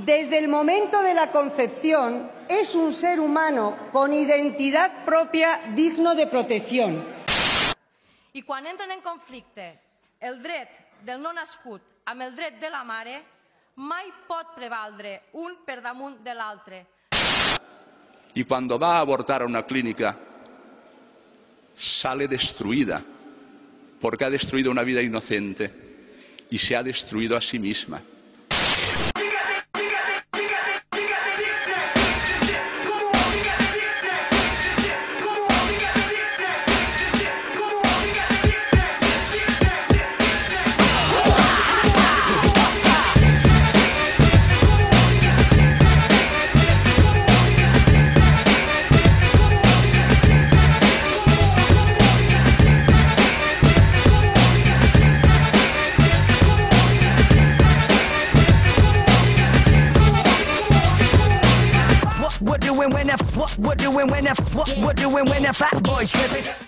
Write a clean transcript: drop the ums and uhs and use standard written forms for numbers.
Desde el momento de la concepción es un ser humano con identidad propia digno de protección. I quan entren en conflicte el dret del no nascut amb el dret de la mare, mai pot prevaldre un per damunt de l'altre. Y cuando va a abortar a una clínica, sale destruida, porque ha destruido una vida inocente y se ha destruido a sí misma. What we're doing when the fat boys tripping.